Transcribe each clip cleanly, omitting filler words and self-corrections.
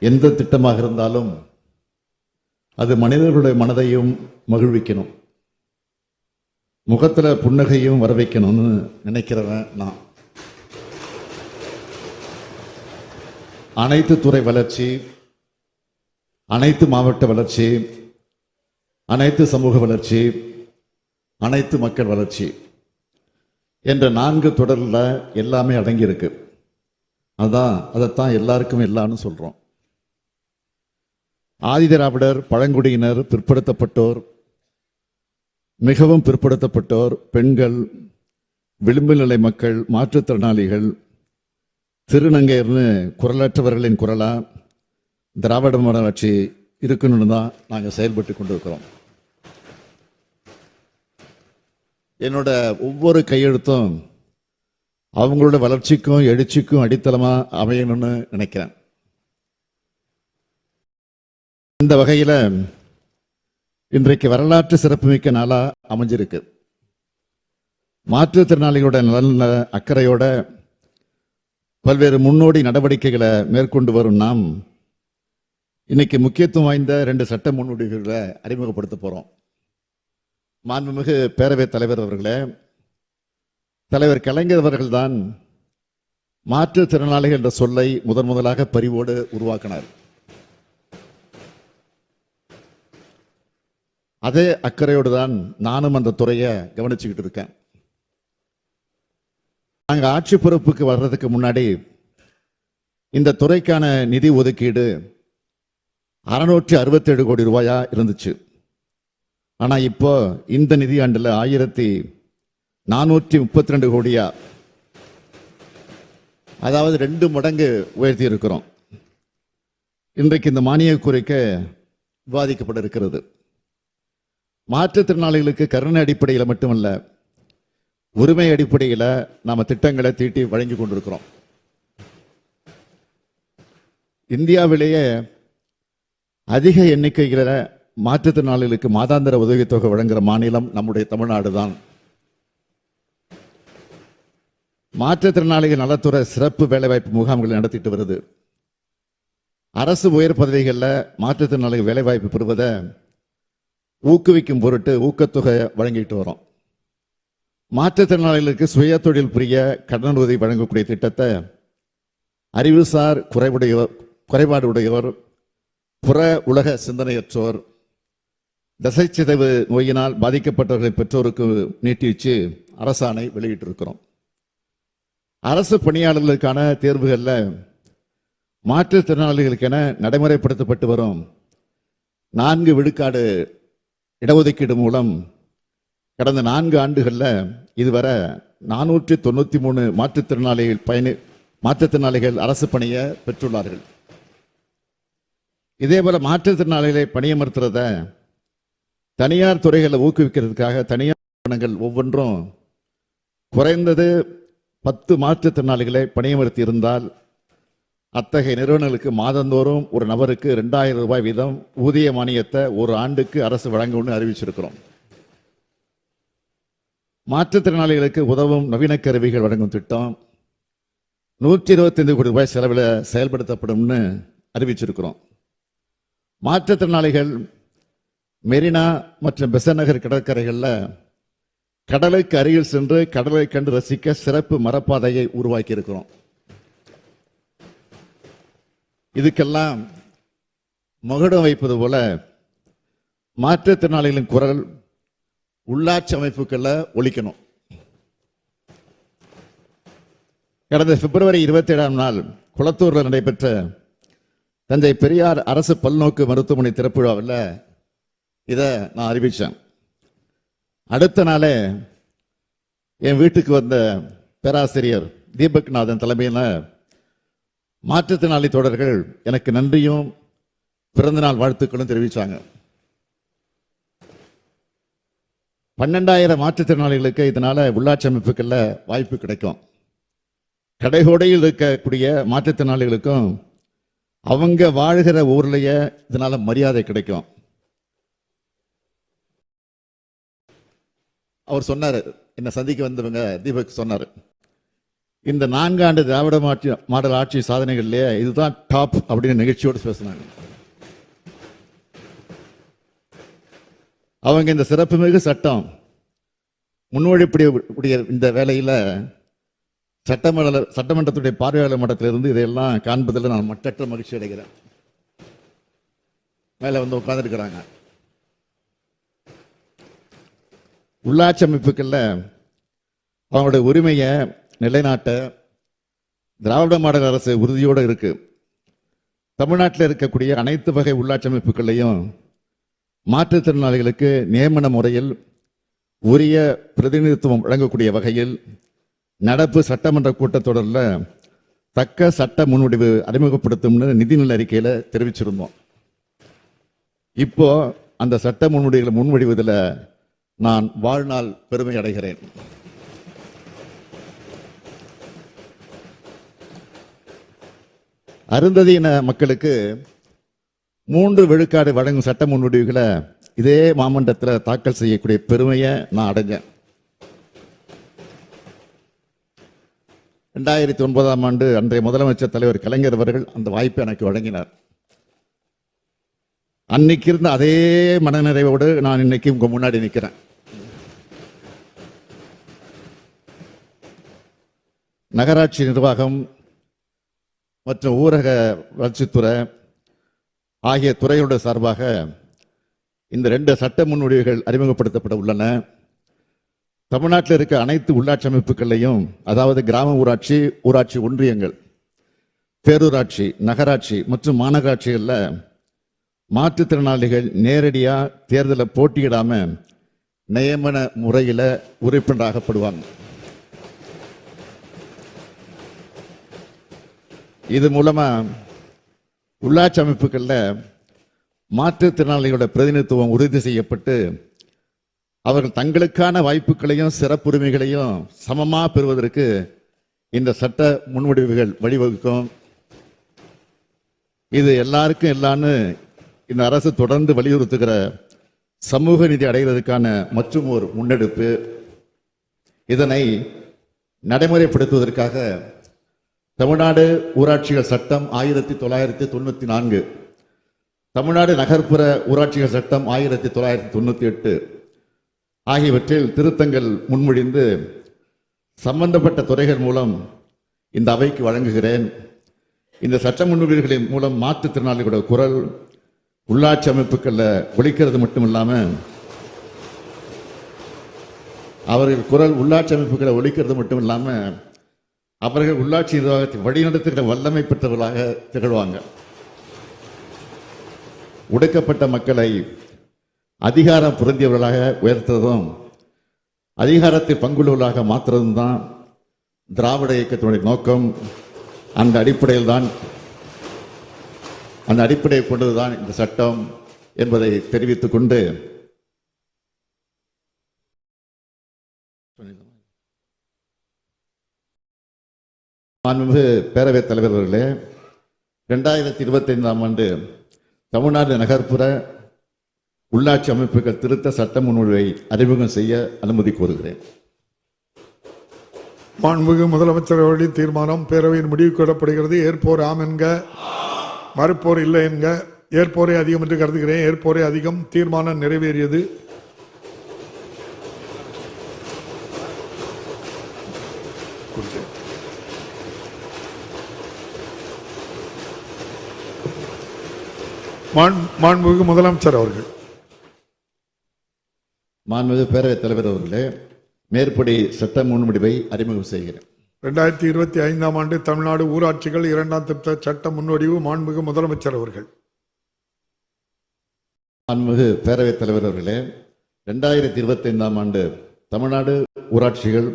எந்த திட்டமாக இருந்தாலும் அது மனிதர்களுடைய மனதையும் மகிழ்விக்கணும், முகத்துல புன்னகையும் வர வைக்கணும்னு நினைக்கிறவன் நான். அனைத்து துறை வளர்ச்சி, அனைத்து மாவட்ட வளர்ச்சி, அனைத்து சமூக வளர்ச்சி, அனைத்து மக்கள் வளர்ச்சி என்ற 4 தொடரில் எல்லாமே அடங்கியிருக்கு. அதைத்தான் எல்லாருக்கும் எல்லாம்னு சொல்றோம். ஆதிதிராவிடர், பழங்குடியினர், பிற்படுத்தப்பட்டோர், மிகவும் பிற்படுத்தப்பட்டோர், பெண்கள், விளிம்பு நிலை மக்கள், மாற்றுத்திறனாளிகள், திருநங்கையர்னு குரலற்றவர்களின் குரலா திராவிட மாடல் ஆட்சி இருக்கணும்னு தான் நாங்கள் செயல்பட்டு கொண்டிருக்கிறோம். என்னோட ஒவ்வொரு கையெழுத்தும் அவங்களோட வளர்ச்சிக்கும் எழுச்சிக்கும் அடித்தளமா அமையணும்னு நினைக்கிறேன். இந்த வகையில் இன்றைக்கு வரலாற்று சிறப்புமிக்க நாளா அமைஞ்சிருக்கு. மாற்றுத்திறனாளிகளோட நலன அக்கறையோட பல்வேறு முன்னோடி நடவடிக்கைகளை மேற்கொண்டு வரும் நாம் இன்னைக்கு முக்கியத்துவம் வாய்ந்த 2 சட்ட முன்னோடிகளை அறிமுகப்படுத்த போறோம். மாண்புமிகு பேரவைத் தலைவர் அவர்களே, தலைவர் கலைஞர் அவர்கள்தான் மாற்றுத்திறனாளிகள் என்ற சொல்லை முதலாக பரிவோடு உருவாக்கினார். அதே அக்கறையோடு தான் நானும் அந்த துறையை கவனிச்சுக்கிட்டு இருக்கேன். நாங்கள் ஆட்சி பொறுப்புக்கு வர்றதுக்கு முன்னாடி இந்த துறைக்கான நிதி ஒதுக்கீடு 667 கோடி ரூபாயா இருந்துச்சு. ஆனா இப்போ இந்த நிதியாண்டுல 1432 கோடியா, அதாவது 2 மடங்கு உயர்த்தி இருக்கிறோம். இன்றைக்கு இந்த மானிய கோரிக்கை விவாதிக்கப்பட இருக்கிறது. மாற்றுத்திறனாளிகளுக்கு கருணை அடிப்படையில் மட்டுமல்ல, உரிமை அடிப்படையில் நாம திட்டங்களை தீட்டி வழங்கி கொண்டிருக்கிறோம். இந்தியாவிலேயே அதிக எண்ணிக்கையில மாற்றுத்திறனாளிகளுக்கு மாதாந்திர உதவித்தொகை வழங்குகிற மாநிலம் நம்முடைய தமிழ்நாடு தான். மாற்றுத்திறனாளிகள் நலத்துறை சிறப்பு வேலைவாய்ப்பு முகாம்களை நடத்திட்டு வருது. அரசு உயர் பதவிகளில் மாற்றுத்திறனாளிகள் வேலைவாய்ப்பு பெறுவதை ஊக்குவிக்கும் பொருட்டு ஊக்கத்தொகை வழங்கிட்டு வரோம். மாற்றுத்திறனாளிகளுக்கு சுய தொழில் புரிய கடன் உதவி வழங்கக்கூடிய திட்டத்தை அறிவுசார் குறைபாடு உடையோர், புற உலக சிந்தனையற்றோர், தசைச்சிதைவு நோயினால் பாதிக்கப்பட்டவர்களை பெற்றோருக்கு நீட்டி வச்சு அரசாணை வெளியிட்டிருக்கிறோம். அரசு பணியாளர்களுக்கான தேர்வுகளில் மாற்றுத்திறனாளிகளுக்கென நடைமுறைப்படுத்தப்பட்டு வரும் 4 விழுக்காடு இடஒதுக்கீடு மூலம் கடந்த 4 ஆண்டுகளில் இதுவரை 493 மாற்றுத்திறனாளிகள் அரசு பணியை பெற்றுள்ளார்கள். இதேபோல மாற்றுத்திறனாளிகளை பணியமர்த்துறத தனியார் துறைகளை ஊக்குவிக்கிறதுக்காக தனியார் நிறுவனங்கள் ஒவ்வொன்றும் குறைந்தது 10 மாற்றுத்திறனாளிகளை பணியமர்த்தி இருந்தால் அத்தகைய நிறுவனங்களுக்கு மாதந்தோறும் ஒரு நபருக்கு 2000 ரூபாய் வீதம் ஊதிய மானியத்தை ஒரு ஆண்டுக்கு அரசு வழங்கும்னு அறிவிச்சிருக்கிறோம். மாற்றுத்திறனாளிகளுக்கு உதவும் நவீன கருவிகள் வழங்கும் திட்டம் 125 கோடி ரூபாய் செலவில் செயல்படுத்தப்படும்னு அறிவிச்சிருக்கிறோம். மாற்றுத்திறனாளிகள் மெரினா மற்றும் பெசன்ட் நகர் கடற்கரைகளில் கடலுக்கு அருகில் சென்று கடலை கண்டு ரசிக்க சிறப்பு மரப்பாதையை உருவாக்கி இருக்கிறோம். இதுக்கெல்லாம் மகுடம் வைப்பது போல மாற்றுத்திறனாளிகளின் குரல் உள்ளாட்சி அமைப்புகள்ல ஒலிக்கணும். கடந்த பிப்ரவரி 27ஆம் நாள் குளத்தூரில் நடைபெற்ற தஞ்சை பெரியார் அரசு பல்நோக்கு மருத்துவமனை திறப்பு விழாவில் இதை நான் அறிவித்தேன். அடுத்த நாளே என் வீட்டுக்கு வந்த பேராசிரியர் தீபக்நாதன் தலைமையில் மாற்றுத்திறனாளி தோழர்கள் எனக்கு நன்றியும் பிறந்தநாள் வாழ்த்துக்களும் தெரிவித்தாங்க. 12,000 மாற்றுத்திறனாளிகளுக்கு இதனால உள்ளாட்சி அமைப்புகளில் வாய்ப்பு கிடைக்கும். கடைகோடையில் இருக்கக்கூடிய மாற்றுத்திறனாளிகளுக்கும் அவங்க வாழ்கிற ஊர்லயே இதனால மரியாதை கிடைக்கும். அவர் சொன்னாரு, என்ன சந்திக்க வந்தவங்க தீபக் சொன்னாரு, இந்த 4 ஆண்டு திராவிட மாடல் ஆட்சி சாதனைகள்லயே இதுதான் டாப் அப்படின்னு நிகழ்ச்சியோடு பேசினாங்க. அவங்க இந்த சிறப்புமிகு சட்டம் முன்மொழியக்கூடிய இந்த வேலையில சட்டமன்றத்துடைய பார்வையாளர் மன்றத்திலிருந்து இதையெல்லாம் காண்பதில் நான் மட்டற்ற மகிழ்ச்சி அடைகிறேன். மேல வந்து உட்கார்ந்துருக்கிறாங்க. உள்ளாட்சி அமைப்புகள்ல அவங்களுடைய உரிமையை நிலைநாட்ட திராவிட மாடல் அரசு உறுதியோடு இருக்கு. தமிழ்நாட்டில் இருக்கக்கூடிய அனைத்து வகை உள்ளாட்சி அமைப்புகளையும் மாற்றுத்திறனாளிகளுக்கு நியமன முறையில் உரிய பிரதிநிதித்துவம் வழங்கக்கூடிய வகையில் நடப்பு சட்டமன்ற கூட்டத்தொடரில் தக்க சட்ட முன்வடிவு அறிமுகப்படுத்தும்னு நிதிநிலை அறிக்கையில தெரிவிச்சிருந்தோம். இப்போ அந்த சட்ட முன்வடிவுகளை முன்வடிவதில் நான் வாழ்நாள் பெருமை அடைகிறேன். அருந்ததியின மக்களுக்கு 3 விழுக்காடு வழங்கும் சட்ட முன்வடிவுகளை இதே மாமன்றத்தில் தாக்கல் செய்யக்கூடிய பெருமையை நான் அடைஞ்சேன். 2009ஆம் ஆண்டு அன்றைய முதலமைச்சர் தலைவர் கலைஞர் அவர்கள் அந்த வாய்ப்பை எனக்கு வழங்கினார். அன்னைக்கு இருந்த அதே மனநிறைவோடு நான் இன்னைக்கு உங்க முன்னாடி நிற்கிறேன். நகராட்சி நிர்வாகம் மற்றும் ஊரக வளர்ச்சித்துறை ஆகிய துறைகளுடைய சார்பாக இந்த 2 சட்ட முன்வடிவுகள் அறிமுகப்படுத்தப்பட உள்ளன. தமிழ்நாட்டில் இருக்க அனைத்து உள்ளாட்சி அமைப்புகளையும், அதாவது கிராம ஊராட்சி, ஊராட்சி ஒன்றியங்கள், பேரூராட்சி, நகராட்சி மற்றும் மாநகராட்சிகளில் மாற்றுத்திறனாளிகள் நேரடியா தேர்தலில் போட்டியிடாம நியமன முறையில உறுப்பினராகப்படுவாங்க. இது மூலமா உள்ளாட்சி அமைப்புகள்ல மாற்றுத்திறனாளிகளோட பிரதிநிதித்துவம் உறுதி செய்யப்பட்டு அவர்கள் தங்களுக்கான வாய்ப்புகளையும் சிறப்புரிமைகளையும் சமமா பெறுவதற்கு இந்த சட்ட முன்வடிவுகள் வழிவகுக்கும். இது எல்லாருக்கும் எல்லான்னு இந்த அரசு தொடர்ந்து வலியுறுத்துகிற சமூக நீதி அடைவதற்கான மற்றும் ஒரு முன்னெடுப்பு. இதனை நடைமுறைப்படுத்துவதற்காக தமிழ்நாடு ஊராட்சிகள் சட்டம் 1994, தமிழ்நாடு நகர்ப்புற ஊராட்சிகள் சட்டம் 1998 ஆகியவற்றில் திருத்தங்கள் முன்மொழிந்து சம்பந்தப்பட்ட துறைகள் மூலம் இந்த அவைக்கு வழங்குகிறேன். இந்த சட்ட முன்வடிவுகளின் மூலம் மாற்றுத்திறனாளிகளோட குரல் உள்ளாட்சி அமைப்புகள்ல ஒலிக்கிறது மட்டும் இல்லாம அவர்கள் குரல் உள்ளாட்சி அமைப்புகளை ஒலிக்கிறது மட்டும் இல்லாம அவர்கள் உள்ளாட்சி நிர்வாகத்தை வழிநடத்துகிற வல்லமை பெற்றவர்களாக திகழ்வாங்க. ஒடுக்கப்பட்ட மக்களை அதிகாரம் பொருந்தியவர்களாக உயர்த்துவதும் அதிகாரத்தை பங்குள்ளவர்களாக மாற்றுவதும் தான் திராவிட இயக்கத்தினுடைய நோக்கம். அந்த அடிப்படையை கொண்டதுதான் இந்த சட்டம் என்பதை தெரிவித்துக் கொண்டு மாண்புமிகு பேரவைத் தலைவர் அவர்களே, 2025ஆம் ஆண்டு தமிழ்நாடு நகர்ப்புற உள்ளாட்சி அமைப்புகள் திருத்த சட்ட முன்வடிவை அறிமுகம் செய்ய அனுமதி கோருகிறேன். மாண்புமிகு முதலமைச்சர் அவர்களின் தீர்மானம் பேரவையின் முடிவுக்கு விடப்படுகிறது. ஏற்போர் ஆம் என்க, மறுப்போர் இல்லை என்க. ஏற்போரே அதிகம் என்று கருதுகிறேன். ஏற்போரே அதிகம். தீர்மானம் நிறைவேறியது. மாண்புமிகு முதலமைச்சர் அவர்கள். மாண்புமிகு பேரவைத் தலைவர் அவர்களே, மேற்படி சட்ட முன்வடிவை அறிமுகம் செய்கிறேன். 2025ஆம் ஆண்டு தமிழ்நாடு ஊராட்சிகள் 2ஆம் திருத்த சட்ட முன்வடிவு. மாண்புமிகு முதலமைச்சர் அவர்கள். மாண்புமிகு பேரவைத் தலைவர் அவர்களே, 2025ஆம் ஆண்டு தமிழ்நாடு ஊராட்சிகள்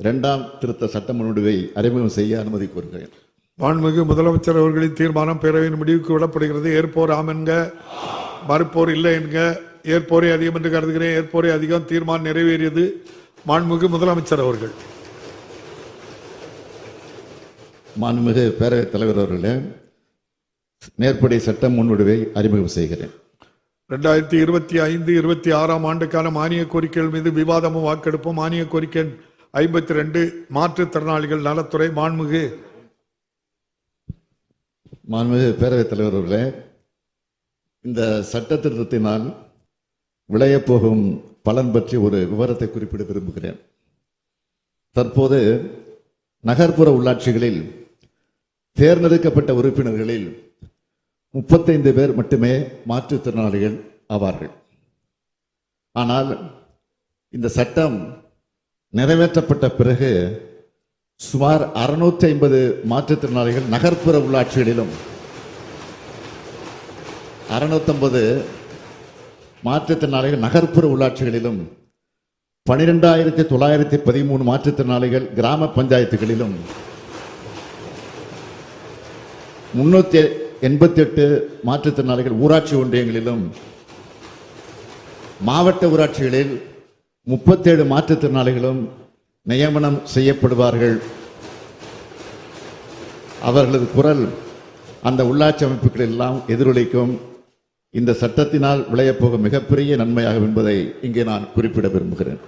2ஆம் திருத்த சட்ட முன்வடிவை அறிமுகம் செய்ய அனுமதி கோருகிறேன். மாண்புமிகு முதலமைச்சர் அவர்களின் தீர்மானம் பேரவையின் முடிவுக்கு விடப்படுகிறது. ஏற்போர் ஆம் என்க, மறுப்போர் இல்லை என்க. ஏற்போரே அதிகம் என்று கருதுகிறேன். ஏற்போரே அதிகம். தீர்மானம் நிறைவேறியது. மாண்புமிகு முதலமைச்சர் அவர்கள். மாண்புமிகு பேரவைத் தலைவர் அவர்களே, மேற்படி சட்ட முன்வடிவை அறிமுகம் செய்கிறேன். 2025-26ஆம் ஆண்டுக்கான மானிய கோரிக்கைகள் மீது விவாதமும் வாக்கெடுப்பும். மானிய கோரிக்கை 52 மாற்றுத்திறனாளிகள் நலத்துறை மாண்புமிகு பேரவைத் தலைவர் அவர்களே, இந்த சட்ட திருத்தத்தினால் விளையப் போகும் பலன் பற்றி ஒரு விவரத்தை குறிப்பிட விரும்புகிறேன். தற்போது நகர்ப்புற உள்ளாட்சிகளில் தேர்ந்தெடுக்கப்பட்ட உறுப்பினர்களில் 35 பேர் மட்டுமே மாற்றுத்திறனாளிகள் ஆவார்கள். ஆனால் இந்த சட்டம் நிறைவேற்றப்பட்ட பிறகு சுமார் 650 மாற்றுத்திறனாளிகள் நகர்ப்புற உள்ளாட்சிகளிலும் 650 மாற்றுத்திறனாளிகள் நகர்ப்புற உள்ளாட்சிகளிலும் 12,913 மாற்றுத்திறனாளிகள் கிராம பஞ்சாயத்துகளிலும் 388 மாற்றுத்திறனாளிகள் ஊராட்சி ஒன்றியங்களிலும் மாவட்ட ஊராட்சிகளில் 37 மாற்றுத்திறனாளிகளும் நியமனம் செய்யப்படுவார்கள். அவர்களது குரல் அந்த உள்ளாட்சி அமைப்புகள் எல்லாம் எதிரொலிக்கும். இந்த சட்டத்தினால் விளையப்போகும் மிகப்பெரிய நன்மையாகும் என்பதை இங்கே நான் குறிப்பிட விரும்புகிறேன்.